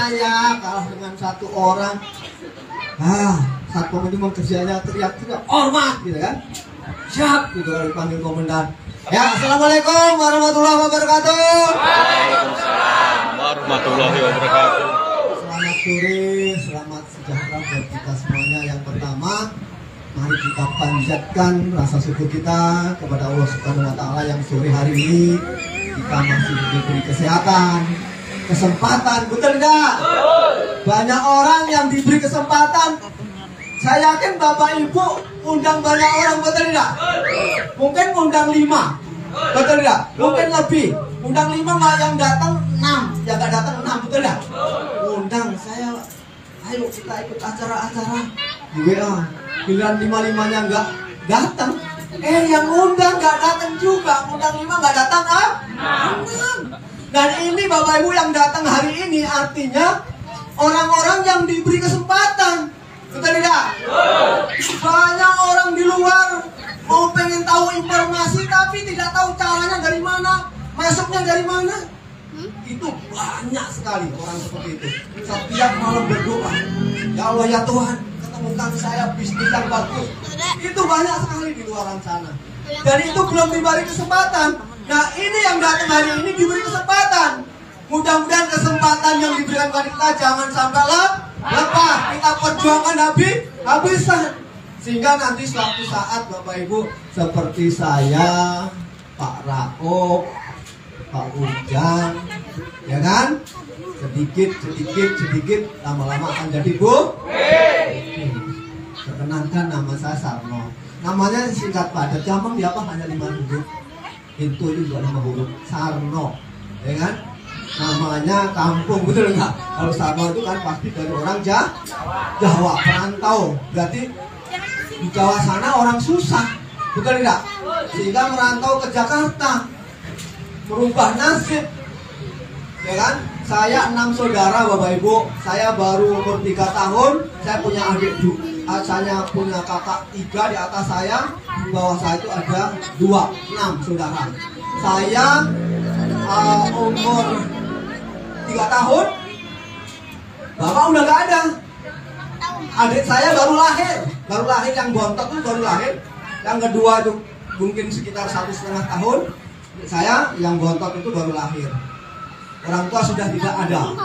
saya kalah dengan satu orang. Satpam itu kerjanya teriak-teriak, hormat gitu kan. Siap gitu kalau dipanggil komandan. Ya, assalamualaikum warahmatullahi wabarakatuh. Waalaikumsalam warahmatullahi wabarakatuh. Selamat sore, selamat sejahtera buat kita semuanya. Yang pertama, mari kita panjatkan rasa syukur kita kepada Allah Subhanahu wa Ta'ala yang sore hari ini kita masih diberi kesehatan, kesempatan, betul tidak? Banyak orang yang diberi kesempatan. Saya yakin Bapak Ibu undang banyak orang, betul tidak? Mungkin undang 5, betul tidak? Mungkin lebih. Undang 5 nggak, yang datang 6, yang nggak datang 6, betul tidak? Undang saya, ayo kita ikut acara-acara di WA. Giliran 5-5-nya nggak datang, yang undang nggak datang juga. Undang 5 nggak datang 6. Dan ini Bapak Ibu yang datang hari ini artinya orang-orang yang diberi kesempatan, betul tidak? Banyak orang di luar mau pengen tahu informasi tapi tidak tahu caranya dari mana, masuknya dari mana. Itu banyak sekali orang seperti itu. Setiap malam berdoa, ya Allah ya Tuhan, ketemukan saya bisnis yang bagus. Itu banyak sekali di luar sana. Dan itu belum diberi kesempatan. Nah ini yang datang hari ini diberi kesempatan. Mudah-mudahan kesempatan yang diberikan kepada kita jangan sampai lepas. Kita perjuangkan habis-habisan. Sehingga nanti suatu saat Bapak Ibu seperti saya, Pak Raob, Pak Ujang, ya kan? Sedikit, lama-lama akan jadi Perkenalkan, nama saya Sarno. Namanya singkat padat, gampang diapa, hanya 5 huruf. Itu juga 5 huruf, Sarno, ya kan? Namanya kampung, betul enggak? Kalau Sarno itu kan pasti dari orang Jawa, perantau. Berarti di Jawa sana orang susah, betul enggak? Sehingga merantau ke Jakarta, merubah nasib, ya kan? Saya 6 saudara Bapak Ibu. Saya baru umur 3 tahun. Saya punya adik, saya punya kakak 3 di atas saya. Di bawah saya itu ada 6 saudara. Saya umur 3 tahun, bapak udah gak ada. Adik saya baru lahir yang bontot itu baru lahir. Yang kedua itu mungkin sekitar 1,5 tahun. Saya yang bontot itu baru lahir. Orang tua sudah tidak ada.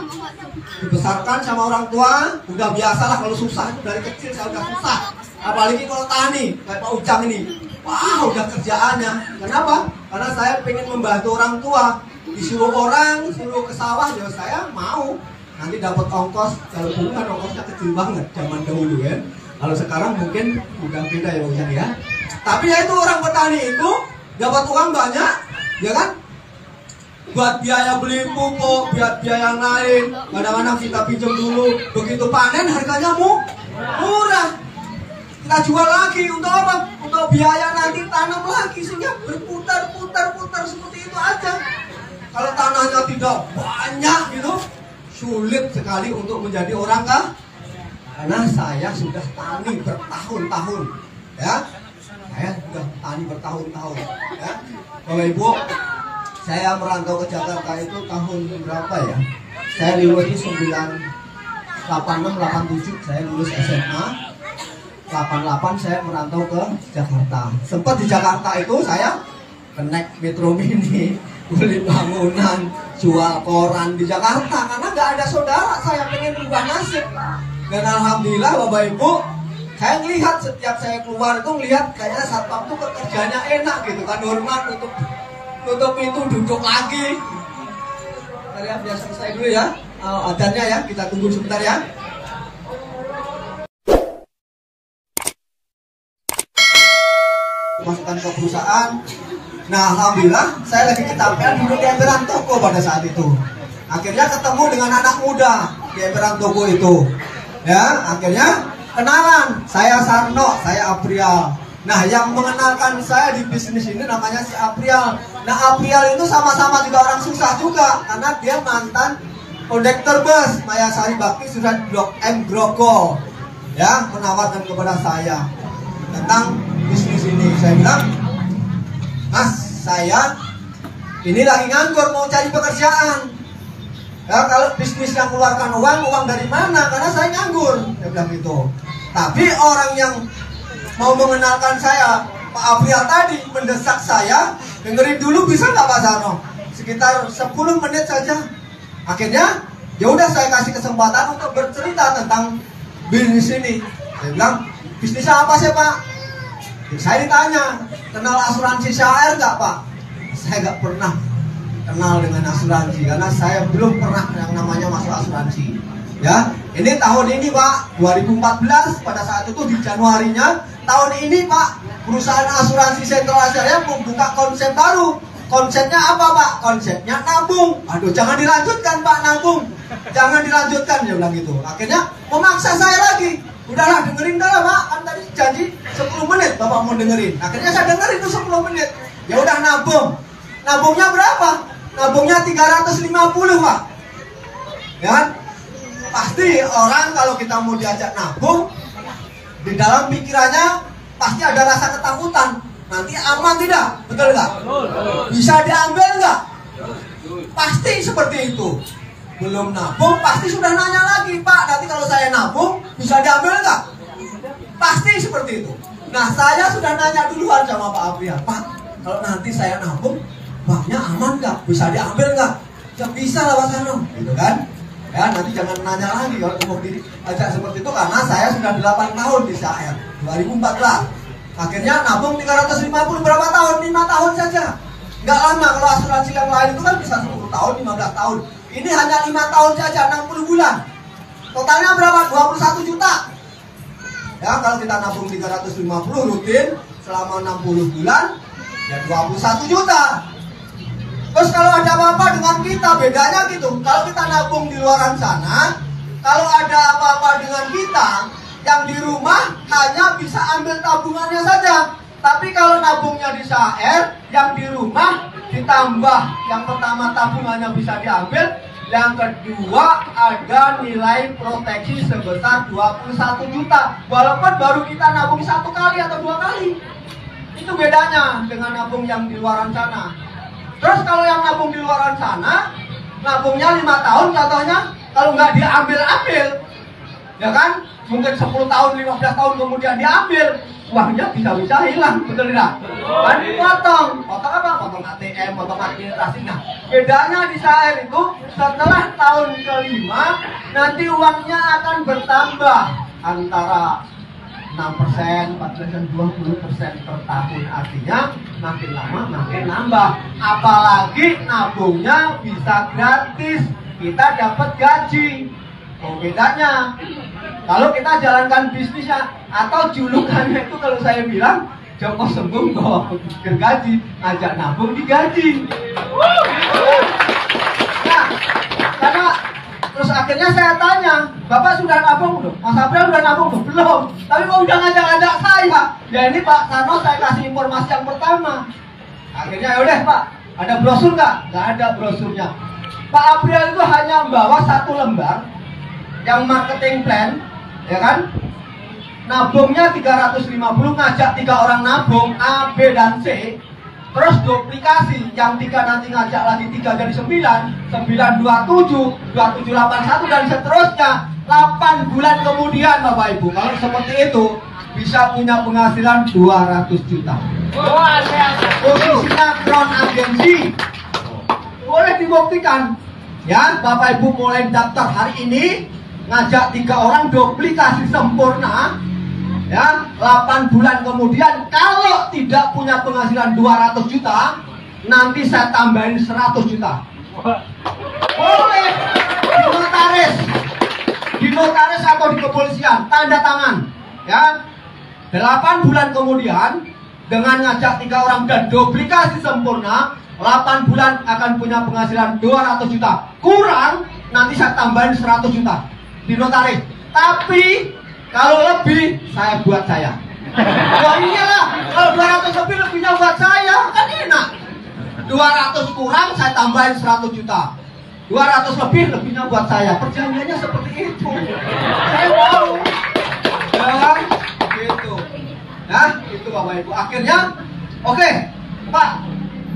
Dibesarkan sama orang tua, udah biasalah kalau susah. Itu dari kecil saya udah susah. Apalagi kalau tani, kayak Pak Ujang ini. Wah, udah kerjaannya. Kenapa? Karena saya pengen membantu orang tua. Disuruh ke sawah, ya saya mau. Nanti dapat ongkos, kalau dulu kan ongkosnya kecil banget zaman dahulu ya. Kalau sekarang mungkin udah beda ya Pak Ujang ya. Tapi ya itu orang petani itu dapat uang banyak, ya kan? Buat biaya beli pupuk, buat biaya yang lain. Kadang-kadang kita pinjam dulu, begitu panen harganya murah. Kita jual lagi untuk apa? Untuk biaya nanti tanam lagi, sehingga berputar seperti itu aja. Kalau tanahnya tidak banyak gitu, sulit sekali untuk menjadi orang kah? Karena saya sudah tani bertahun-tahun, ya. Saya sudah tani bertahun-tahun, ya. Bapak Ibu, saya merantau ke Jakarta itu tahun berapa ya? Saya lulus di 86, 87 saya lulus SMA. 88 saya merantau ke Jakarta. Sempat di Jakarta itu saya naik Metro Mini, beli bangunan, jual koran di Jakarta karena nggak ada saudara. Saya pengen rubah nasib. Dan alhamdulillah Bapak Ibu, saya melihat setiap saya keluar itu melihat kayaknya satpam itu kerjanya enak gitu kan, hormat, tutup itu duduk lagi. Bentar ya, biar selesai dulu ya adanya ya, kita tunggu sebentar ya. Masukkan ke perusahaan. Nah alhamdulillah saya lagi kecapean duduk di emperan toko pada saat itu. Akhirnya ketemu dengan anak muda di emperan toko itu. Ya, akhirnya kenalan. Saya Sarno, saya Aprial. Nah yang mengenalkan saya di bisnis ini namanya si Aprial. Nah Aprial itu sama-sama juga orang susah juga, karena dia mantan kondektor bus Mayasari Bakti sudah Blok M Grogol. Ya, menawarkan kepada saya tentang bisnis ini. Saya bilang, Mas, saya ini lagi nganggur mau cari pekerjaan. Nah, kalau bisnis yang keluarkan uang dari mana? Karena saya nganggur, dia bilang gitu. Tapi orang yang mau mengenalkan saya, Pak Aprial tadi mendesak saya, dengerin dulu bisa nggak Pak Sarno? Sekitar 10 menit saja. Akhirnya, ya udah saya kasih kesempatan untuk bercerita tentang bisnis ini. Saya bilang, bisnisnya apa sih Pak? Saya ditanya, kenal asuransi SHR nggak Pak? Saya nggak pernah kenal dengan asuransi karena saya belum pernah yang namanya masuk asuransi. Ya, ini tahun ini Pak, 2014 pada saat itu di Januarinya tahun ini Pak, perusahaan asuransi Sentral Asia membuka konsep baru. Konsepnya apa Pak? Konsepnya nabung. Aduh, jangan dilanjutkan Pak nabung. Jangan dilanjutkan, dia bilang gitu. Akhirnya memaksa saya lagi. Udahlah dengerin dah Pak, kan tadi janji 10 menit Bapak mau dengerin. Akhirnya saya dengerin itu 10 menit. Ya udah nabung. Nabungnya berapa? Nabungnya 350 Pak. Ya kan? Pasti orang kalau kita mau diajak nabung, di dalam pikirannya pasti ada rasa ketakutan. Nanti aman tidak? Betul nggak? Bisa diambil nggak? Pasti seperti itu. Belum nabung pasti sudah nanya lagi, Pak, nanti kalau saya nabung bisa diambil nggak? Pasti seperti itu. Nah, saya sudah nanya duluan sama Pak Aprial, Pak, kalau nanti saya nabung uangnya aman nggak? Bisa diambil nggak? Ya bisa lah Pak Sarno, gitu kan? Ya, nanti jangan nanya lagi kalau mau diajak seperti itu karena saya sudah 8 tahun di SHR 2014. Akhirnya nabung 350 berapa tahun? 5 tahun saja. Nggak lama, kalau asuransi yang lain itu kan bisa 10 tahun, 15 tahun. Ini hanya 5 tahun saja, 60 bulan. Totalnya berapa? 21 juta. Ya, kalau kita nabung 350 rutin selama 60 bulan, ya 21 juta. Terus kalau ada apa-apa dengan kita, bedanya gitu. Kalau kita nabung di luaran sana, kalau ada apa-apa dengan kita, yang di rumah hanya bisa ambil tabungannya saja. Tapi kalau nabungnya di SHR, yang di rumah ditambah yang pertama tabungannya bisa diambil, yang kedua ada nilai proteksi sebesar 21 juta. Walaupun baru kita nabung 1 kali atau 2 kali. Itu bedanya dengan nabung yang di luaran sana. Terus kalau yang nabung di luaran sana, nabungnya 5 tahun contohnya, kalau nggak diambil-ambil, ya kan? Mungkin 10 tahun, 15 tahun kemudian diambil, uangnya bisa-bisa hilang, betul tidak? Kan dipotong, potong apa? Potong ATM, potong administrasi. Nah, bedanya di SHR itu setelah tahun ke-5 nanti uangnya akan bertambah antara 6%, 14%, 20% per tahun. Artinya makin lama makin nambah. Apalagi nabungnya bisa gratis, kita dapat gaji. Oh, bedanya kalau kita jalankan bisnisnya atau julukannya itu kalau saya bilang Joko Sembung bawa gergaji, ajak nabung digaji. Nah, karena terus akhirnya saya tanya, Bapak sudah nabung belum? Mas Aprial sudah nabung belum? Belum. Tapi kok udah ngajak-ngajak saya? Ya ini Pak Sarno saya kasih informasi yang pertama. Akhirnya yaudah Pak, ada brosur nggak? Nggak ada brosurnya. Pak Aprial itu hanya membawa 1 lembar yang marketing plan, ya kan? Nabungnya 350, ngajak 3 orang nabung A, B, dan C. Terus duplikasi, yang 3 nanti ngajak lagi 3 jadi 9, 927, 2781 dan seterusnya. 8 bulan kemudian Bapak Ibu, kalau seperti itu bisa punya penghasilan 200 juta. Posisinya crown agensi. Boleh dibuktikan. Ya, Bapak Ibu mulai daftar hari ini, ngajak 3 orang duplikasi sempurna. Ya, 8 bulan kemudian kalau tidak punya penghasilan 200 juta, nanti saya tambahin 100 juta. Boleh di notaris atau di kepolisian, tanda tangan. Ya, 8 bulan kemudian dengan ngajak 3 orang dan duplikasi sempurna, 8 bulan akan punya penghasilan 200 juta. Kurang, nanti saya tambahin 100 juta di notaris. Tapi kalau lebih, saya buat saya. Oh iyalah, kalau 200 lebih, lebihnya buat saya. Kan enak. 200 kurang, saya tambahin 100 juta. 200 lebih, lebihnya buat saya. Perjanjiannya seperti itu. Saya tahu. Ya, gitu. Nah, itu Bapak Ibu. Akhirnya, oke, Pak,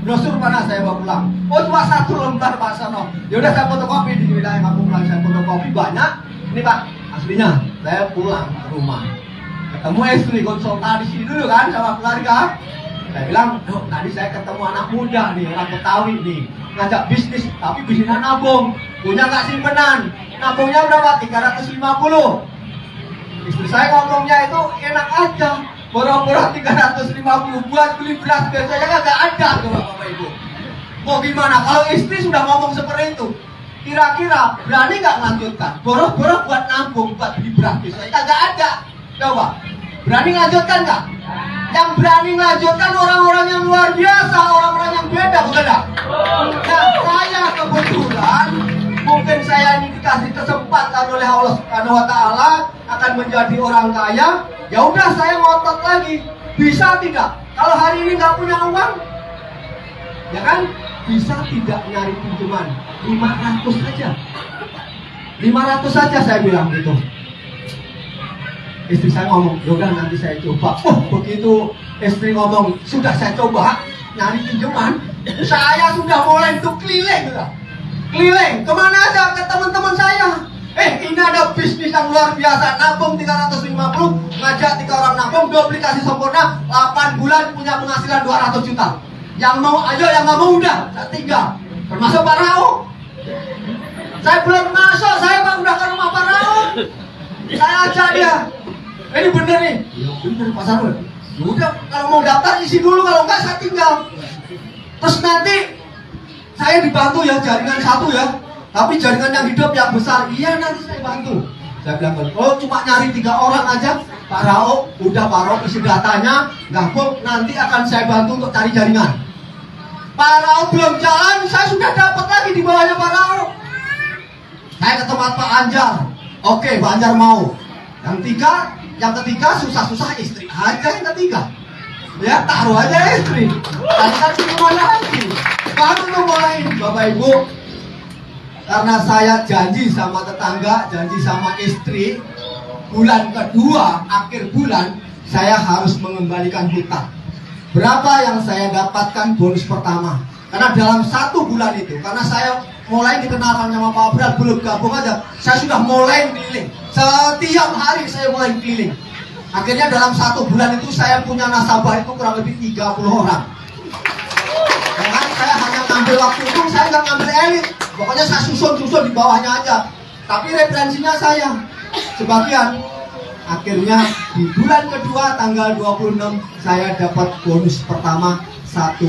brosur mana saya bawa pulang? Oh cuma 1 lembar Pak Sono. Yaudah saya fotokopi di wilayah kampung pulang, saya fotokopi banyak. Ini Pak, aslinya saya pulang ke rumah. Ketemu istri, konsultasi dulu kan sama keluarga. Saya bilang, tadi saya ketemu anak muda nih, orang Betawi nih, ngajak bisnis, tapi bisnisnya nabung. Punya nggak simpenan? Nabungnya berapa? 350. Istri saya ngomongnya itu enak aja. Boro-boro 350 buat beli beras biasanya nggak ada tuh Bapak Ibu. Mau gimana? Kalau istri sudah ngomong seperti itu, kira-kira berani nggak lanjutkan? Boro-boro buat nabung, buat beli beras biasanya nggak ada. Coba, berani lanjutkan nggak? Yang berani lanjutkan orang-orang yang luar biasa, orang-orang yang beda, bukan? Nah, saya kebetulan mungkin saya ini dikasih kesempatan oleh Allah Subhanahu wa taala akan menjadi orang kaya. Ya udah saya ngotot lagi. Bisa tidak? Kalau hari ini nggak punya uang, ya kan? Bisa tidak nyari pinjaman 500 saja. 500 saja saya bilang gitu. Istri saya ngomong, yaudah nanti saya coba. Oh begitu istri ngomong, sudah saya coba nyari pinjaman, saya sudah mulai untuk keliling gitu. Keliling, kemana aja ke teman-teman saya. Ini ada bisnis yang luar biasa, nabung 350, ngajak 3 orang nabung, duplikasi sempurna, 8 bulan punya penghasilan 200 juta. Yang mau ayo, yang nggak mau udah, saya tinggal. Termasuk Pak Raul. Saya belum masuk, saya udah ke rumah Pak Raul. Saya ajak dia. Ini bener nih. Ya bener Pak Sarul. Udah, kalau mau daftar isi dulu, kalau enggak saya tinggal. Terus nanti saya dibantu ya, jaringan 1 ya. Tapi jaringan yang hidup yang besar, iya nanti saya bantu. Saya bilang, oh cuma nyari 3 orang aja. Pak Raul, udah Pak Raul isi datanya, gabung, nanti akan saya bantu untuk cari jaringan. Pak Raul belum jalan, saya sudah dapat lagi di bawahnya Pak Raul. Saya ke tempat Pak Anjar. Oke, Pak Anjar mau. Yang ketiga susah-susah istri aja yang ketiga. Ya taruh aja istri. Tadi kan gimana lagi? Baru tuh mulai Bapak Ibu. Karena saya janji sama tetangga, janji sama istri, bulan kedua, akhir bulan, saya harus mengembalikan hutang. Berapa yang saya dapatkan bonus pertama? Karena dalam 1 bulan itu, karena saya mulai dikenalkan sama Pak Abrar, belum gabung aja, saya sudah mulai keliling. Setiap hari saya mulai keliling. Akhirnya dalam 1 bulan itu saya punya nasabah itu kurang lebih 30 orang. Dengan saya hanya ngambil waktu itu, saya nggak ngambil elit. Pokoknya saya susun di bawahnya aja. Tapi referensinya saya sebagian. Akhirnya di bulan kedua tanggal 26 saya dapat bonus pertama 1,8.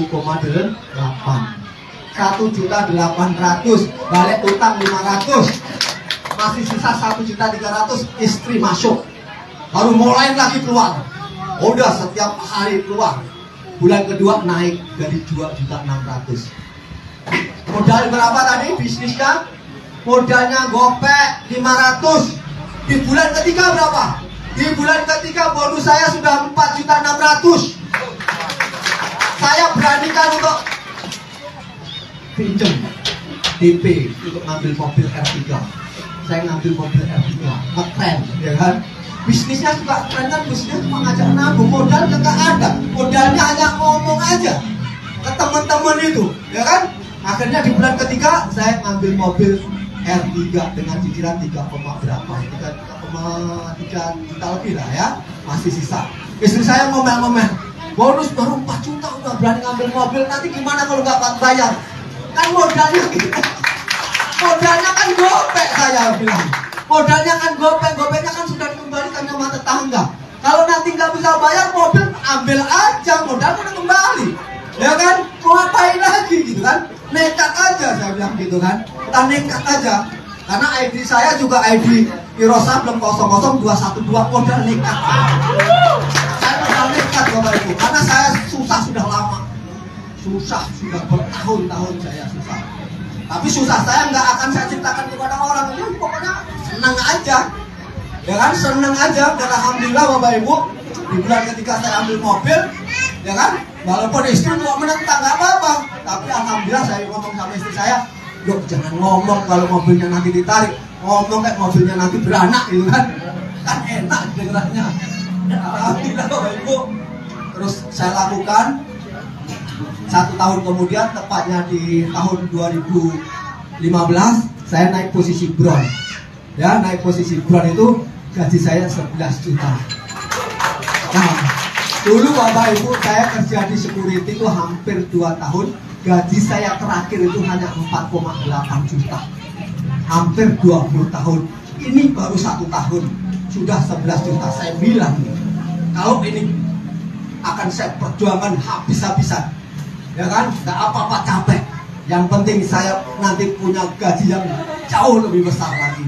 1.800.000, balik utang 500. Masih sisa 1.300.000, istri masuk. Baru mulai lagi keluar. Udah setiap hari keluar. Bulan kedua naik dari 2.600.000. Modal berapa tadi bisnisnya? Modalnya gopek 500. Di bulan ketiga berapa? Di bulan ketiga bonus saya sudah 4.600.000. Saya beranikan untuk pinjam DP untuk ngambil mobil R3. Saya ngambil mobil R3, ngetren, ya kan? Bisnisnya juga keren kan, bisnisnya cuma ngajak nabung, modal nggak ada, modalnya hanya ngomong aja ke teman-teman itu, ya kan? Akhirnya di bulan ketiga saya ngambil mobil R3 dengan cicilan 3, berapa? 3,3 juta lebih lah ya, masih sisa. Istri saya ngomel-ngomel, bonus baru 4 juta udah berani ngambil mobil, nanti gimana kalau nggak bayar? Kan modalnya gitu. Modalnya kan gopek, saya bilang. Modalnya kan gopeknya kan sudah dikembalikan sama tetangga. Kalau nanti nggak bisa bayar mobil, ambil aja, modal udah kembali. Ya kan? Mau ngapain lagi gitu kan? Nekat aja saya bilang gitu kan. Kita nekat aja. Karena ID saya juga ID Irosa belum 00212 modal nekat. Saya modal nekat Bapak Ibu. Karena saya susah sudah lama. Susah sudah bertahun-tahun saya susah. Tapi susah saya nggak akan saya ceritakan kepada orang. Ya, pokoknya senang aja. Ya kan? Senang aja. Dan alhamdulillah Bapak Ibu, di bulan ketika saya ambil mobil, ya kan? Walaupun istri mau menentang nggak apa-apa, tapi alhamdulillah saya ngomong sama istri saya, loh jangan ngomong kalau mobilnya nanti ditarik, ngomong kayak mobilnya nanti beranak gitu kan, kan enak dengannya. Alhamdulillah Bapak Ibu, terus saya lakukan 1 tahun kemudian, tepatnya di tahun 2015, saya naik posisi bronze. Ya, naik posisi bronze itu gaji saya 11 juta. Nah, dulu Bapak Ibu saya kerja di security itu hampir 2 tahun. Gaji saya terakhir itu hanya 4,8 juta. Hampir 20 tahun. Ini baru 1 tahun sudah 11 juta. Saya bilang, kalau ini akan saya perjuangkan habis-habisan, ya kan? Gak apa-apa capek. Yang penting saya nanti punya gaji yang jauh lebih besar lagi.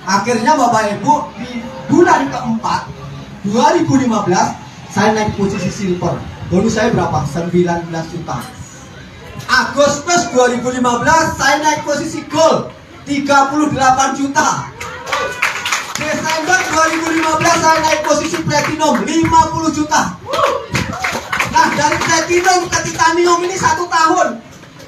Akhirnya Bapak Ibu di bulan keempat 2015 saya naik posisi silver. Bonus saya berapa? 19 juta. Agustus 2015 saya naik posisi gold 38 juta. Desember 2015 saya naik posisi platinum 50 juta. Nah, dari platinum ke titanium ini 1 tahun.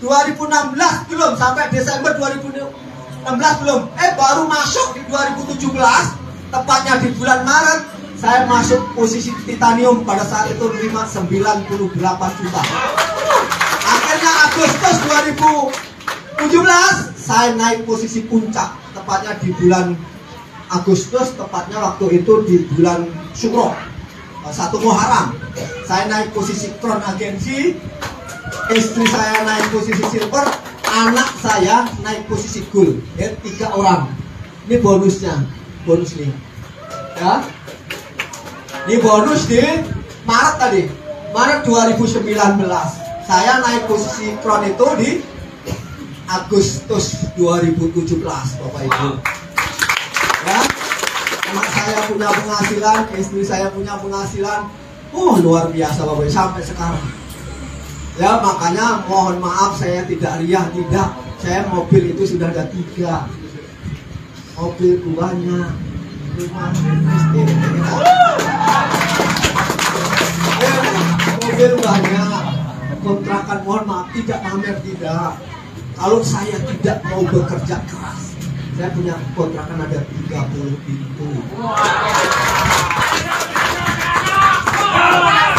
2016 belum, sampai Desember 2016 belum. Baru masuk di 2017, tepatnya di bulan Maret, saya masuk posisi titanium. Pada saat itu 98 juta. Akhirnya Agustus 2017 saya naik posisi puncak, tepatnya di bulan Agustus, tepatnya waktu itu di bulan Syuro 1 Muharram. Saya naik posisi crown agensi, istri saya naik posisi silver, anak saya naik posisi gold. 3 orang. Ini bonusnya, bonus nih. Ya. Ini bonus di Maret tadi, Maret 2019. Saya naik posisi crown itu di Agustus 2017, Bapak Ibu. Ya, anak saya punya penghasilan, istri saya punya penghasilan, luar biasa Bapak Ibu, sampai sekarang. Ya, makanya mohon maaf saya tidak riah, tidak. Saya mobil itu sudah ada 3. Mobil banyak, rumah istri. Mobil banyak, kontrakan, mohon maaf, tidak pamer, tidak. Kalau saya tidak mau bekerja keras, saya punya kontrakan ada 30 pintu.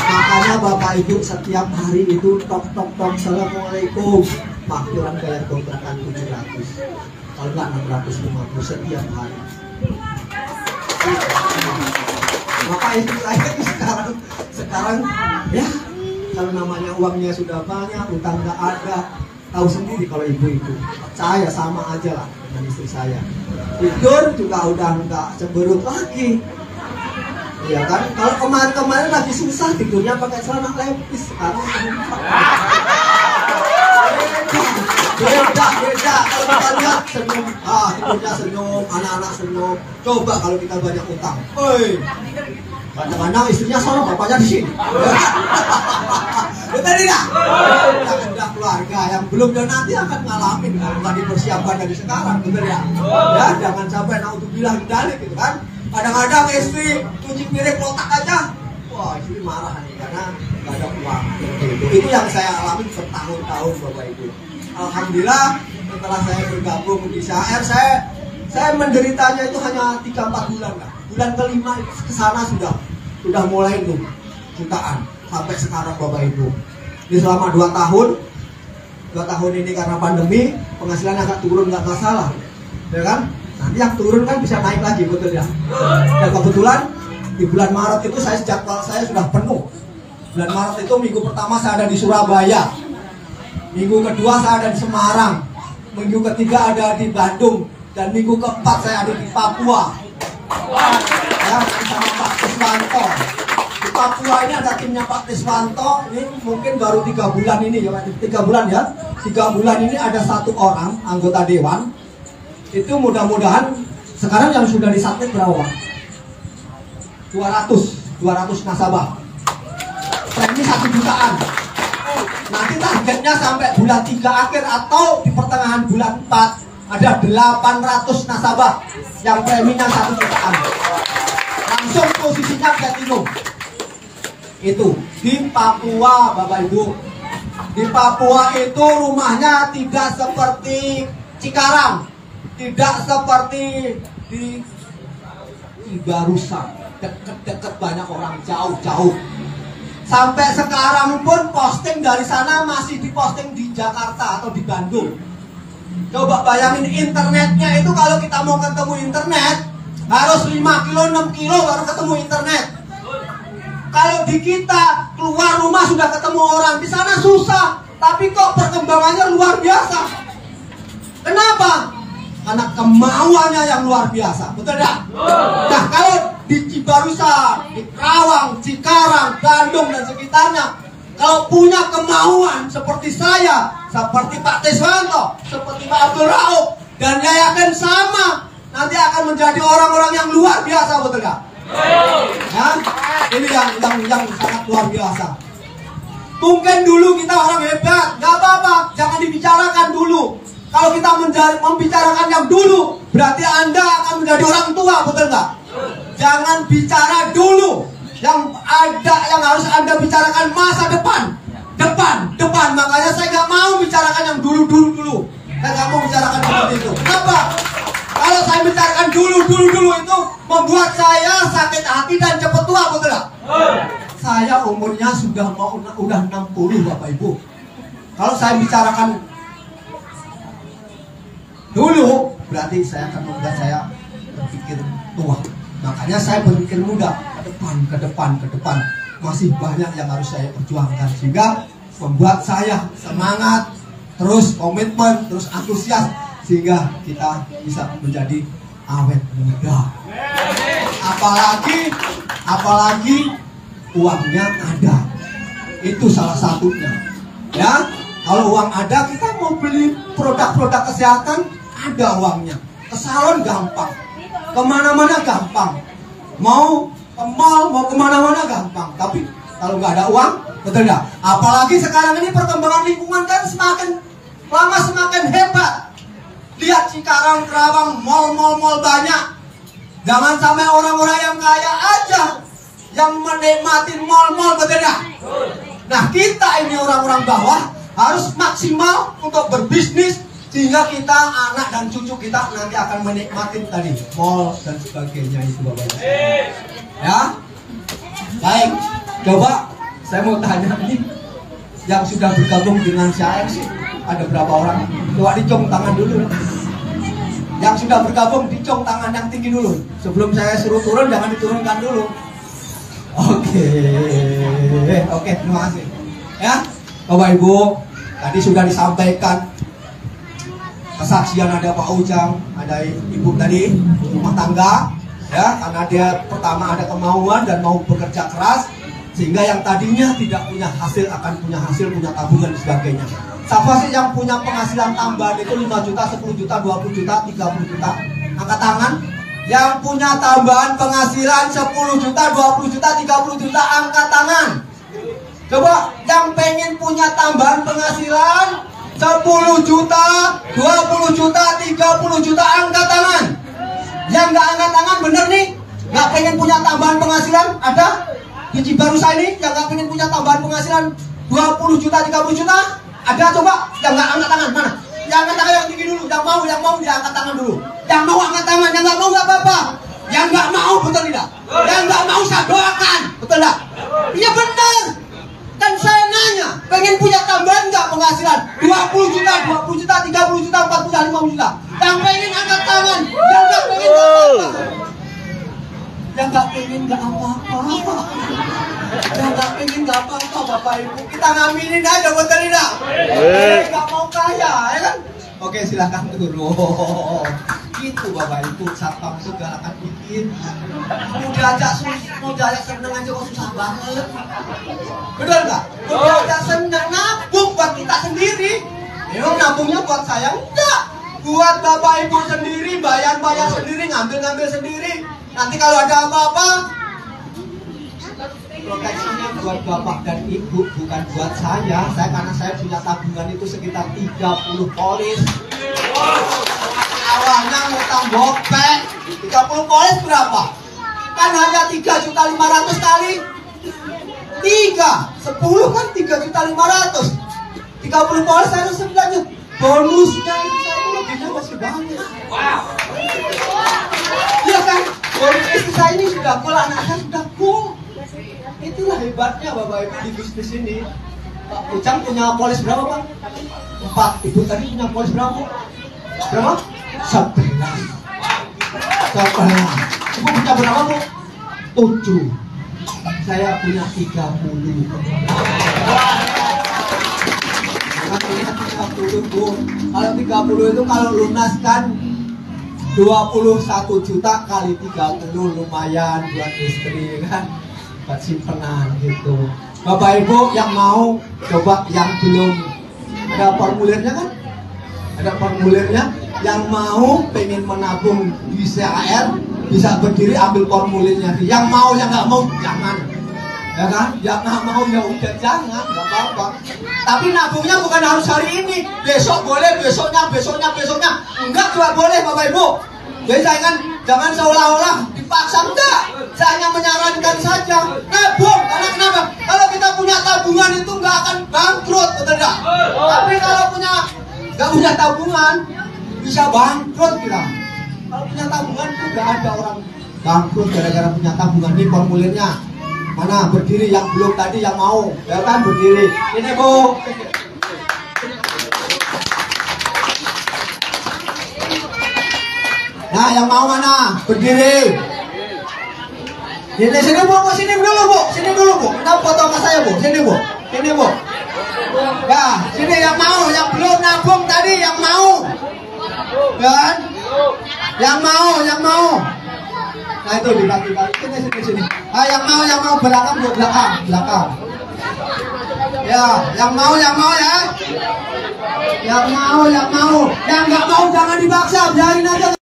Makanya Bapak Ibu setiap hari itu tok tok tok, assalamualaikum, makluran bayar kontrakan 700, kalau nggak 650 setiap hari. Maka itu saya sekarang ya, kalau namanya uangnya sudah banyak, utang nggak ada. Tahu sendiri kalau ibu itu, saya sama aja lah dengan istri saya. Tidur juga udah nggak cemberut lagi, ya kan? Kalau kemarin lagi susah tidurnya pakai celana lepis, sekarang beda. Kalau kita lihat senyum, tidurnya senyum, anak-anak senyum. Coba kalau kita banyak utang, kadang-kadang istrinya sono, bapaknya di sini. Betul tidak? Yang sudah keluarga, yang belum, dan nanti akan ngalamin kalau nggak dipersiapkan dari sekarang, betul ya? Ya, jangan sampai naudzubillah dalik gitu kan. Kadang-kadang istri cuci piring kotak aja, wah istri marah nih karena nggak ada uang. Itu yang saya alami bertahun-tahun Bapak Ibu. Alhamdulillah setelah saya bergabung di SHR, saya menderitanya itu hanya 3-4 bulan lah. Bulan kelima kesana sudah mulai tuh jutaan sampai sekarang Bapak Ibu. Ini selama 2 tahun ini karena pandemi penghasilan agak turun, nggak masalah, ya kan? Nanti yang turun kan bisa naik lagi, betul ya? Dan kebetulan di bulan Maret itu jadwal saya sudah penuh. Bulan Maret itu minggu pertama saya ada di Surabaya, minggu kedua saya ada di Semarang, minggu ketiga ada di Bandung, dan minggu keempat saya ada di Papua. Ya, sama Pak Tiswanto. Di Papua ini ada timnya Pak Tiswanto. Ini mungkin baru 3 bulan ini ya, 3 bulan ya. 3 bulan ini ada 1 orang anggota dewan. Itu mudah-mudahan sekarang yang sudah disubmit berapa? 200 nasabah. Premi 1 jutaan. Nanti targetnya sampai bulan 3 akhir atau di pertengahan bulan 4 ada 800 nasabah yang preminya 1 jutaan. Langsung posisinya platinum. Itu di Papua Bapak Ibu. Di Papua itu rumahnya tidak seperti Cikarang, tidak seperti di Garusa, deket-deket banyak orang, jauh-jauh. Sampai sekarang pun posting dari sana masih diposting di Jakarta atau di Bandung. Coba bayangin internetnya itu, kalau kita mau ketemu internet harus 5 kilo, 6 kilo baru ketemu internet. Kalau di kita keluar rumah sudah ketemu orang, di sana susah, tapi kok perkembangannya luar biasa. Kenapa? Karena kemauannya yang luar biasa, betul tidak? Nah, kalau di Cibarusah, di Karawang, Cikarang, Bandung dan sekitarnya, kalau punya kemauan seperti saya, seperti Pak Tiswanto, seperti Pak Abdul Rauf, dan saya yakin sama, nanti akan menjadi orang-orang yang luar biasa, betul tidak? Ya, ini yang sangat luar biasa. Mungkin dulu kita orang hebat, nggak apa-apa, jangan dibicarakan dulu. Kalau kita membicarakan yang dulu, berarti Anda akan menjadi orang tua, betul nggak? Jangan bicara dulu. Yang ada, yang harus Anda bicarakan masa depan. Depan. Makanya saya nggak mau bicarakan yang dulu. Saya nggak mau bicarakan seperti itu. Kenapa? Kalau saya bicarakan dulu itu membuat saya sakit hati dan cepat tua, betul nggak? Saya umurnya udah 60, Bapak Ibu. Kalau saya bicarakan dulu, berarti saya akan membuat saya berpikir tua. Makanya saya berpikir muda, ke depan. Masih banyak yang harus saya perjuangkan, sehingga membuat saya semangat, terus komitmen, terus antusias, sehingga kita bisa menjadi awet muda. Apalagi uangnya ada. Itu salah satunya. Ya, kalau uang ada, kita mau beli produk-produk kesehatan, ada uangnya. Ke salon gampang, kemana-mana gampang. Mau ke mall, mau kemana-mana gampang. Tapi kalau nggak ada uang, betul nggak? Apalagi sekarang ini perkembangan lingkungan kan semakin lama semakin hebat. Lihat Cikarang, Karawang, mall banyak. Jangan sampai orang-orang yang kaya aja yang menikmati mall, betul nggak? Nah, kita ini orang-orang bawah harus maksimal untuk berbisnis, sehingga kita, anak dan cucu kita nanti akan menikmati tadi mall dan sebagainya itu, Bapak Ibu. Ya, baik. Coba saya mau tanya nih, yang sudah bergabung dengan saya sih ada berapa orang? Coba dicong tangan dulu. Yang sudah bergabung dicong tangan yang tinggi dulu. Sebelum saya suruh turun, jangan diturunkan dulu. Oke, terima kasih. Ya, Bapak Ibu, tadi sudah disampaikan kesaksian, ada Pak Ujang, ada Ibu tadi rumah tangga, ya, karena dia pertama ada kemauan dan mau bekerja keras, sehingga yang tadinya tidak punya hasil akan punya hasil, punya tabungan dan sebagainya. Siapa sih yang punya penghasilan tambahan itu 5 juta, 10 juta, 20 juta, 30 juta? Angkat tangan. Yang punya tambahan penghasilan 10 juta, 20 juta, 30 juta, angkat tangan. Coba yang pengen punya tambahan penghasilan 10 juta, 20 juta, 30 juta, angkat tangan. Yang nggak angkat tangan, bener nih? Nggak pengen punya tambahan penghasilan? Ada? Di Cibarusah ini yang nggak pengen punya tambahan penghasilan 20 juta, 30 juta? Ada? Coba yang nggak angkat tangan, mana? Yang angkat tangan yang tinggi dulu. Yang mau dia angkat tangan dulu. Yang mau angkat tangan, yang nggak mau nggak apa-apa. Yang nggak mau, betul tidak? Yang nggak mau saya doakan, betul tidak? Iya benar. Kan saya nanya, pengen punya tambahan nggak penghasilan 20 juta, 30 juta, 40 juta, 50 juta? Yang pengen angkat tangan, yang nggak pengen nggak apa-apa. Yang nggak pengen nggak apa-apa. Yang nggak pengen nggak apa-apa, Bapak Ibu. Kita ngaminin aja, betul tidak? Nggak mau kaya, ya kan? Oke, silakan turun. Gitu, Bapak Ibu. Satpam itu galakan bikin. Mau diajak seneng aja kok susah banget. Betul nggak? Mau diajak seneng, nabung buat kita sendiri. Emang nabungnya buat saya? Enggak. Buat Bapak Ibu sendiri, bayar sendiri, ngambil sendiri. Nanti kalau ada apa-apa, proteksinya buat Bapak dan Ibu, bukan buat saya. Karena saya punya tabungan itu sekitar 30 polis. Awalnya ngutang gopek 30 polis berapa? Kan hanya 3.500.000 kali 3, 10 kan 3.500.000. 30 polis saya sebenarnya bonusnya itu saya lebihnya masih banyak. Iya kan? Bonus istri saya ini sudah full, anak saya sudah full. Itulah hebatnya Bapak Ibu di bisnis ini. Pak Ujang punya polis berapa Pak? 4. Ibu tadi punya polis berapa? Berapa? 11. Ibu punya berapa Bu? 7. Saya punya 30. Punya 30 Bu. Kalau 30 itu kalau lunas kan 21 juta kali 30 lumayan buat istri kan, buat simpenan gitu. Bapak Ibu yang mau coba, yang belum ada formulirnya kan? Ada formulirnya. Yang mau pengen menabung di CAR bisa berdiri ambil formulirnya. Yang mau, yang nggak mau jangan. Ya kan? Yang nggak mau ya udah jangan, nggak apa-apa. Tapi nabungnya bukan harus hari ini. Besok boleh, besoknya. Enggak juga boleh Bapak Ibu. Jadi jangan seolah-olah dipaksa, enggak. Saya hanya menyarankan saja nabung. Karena kenapa? Kalau kita punya tabungan itu nggak akan bangkrut, betul nggak? Tapi kalau nggak punya tabungan bisa bangkrut kita. Kalau punya tabungan itu nggak ada orang bangkrut gara-gara punya tabungan. Ini formulirnya. Mana berdiri yang belum tadi yang mau, ya kan berdiri. Ini Bu. Nah, yang mau mana? Berdiri. Sini Bu, sini dulu Bu. Sini dulu Bu. Kita foto sama saya Bu. Sini Bu. Sini Bu. Ya, sini yang mau, yang belum nabung tadi yang mau. Kan? Yang mau. Nah itu dibagi-bagi. Sini. Ah, yang mau belakang Bu, belakang. Ya, yang mau ya. Yang mau. Yang nggak mau jangan dipaksa, biarin aja.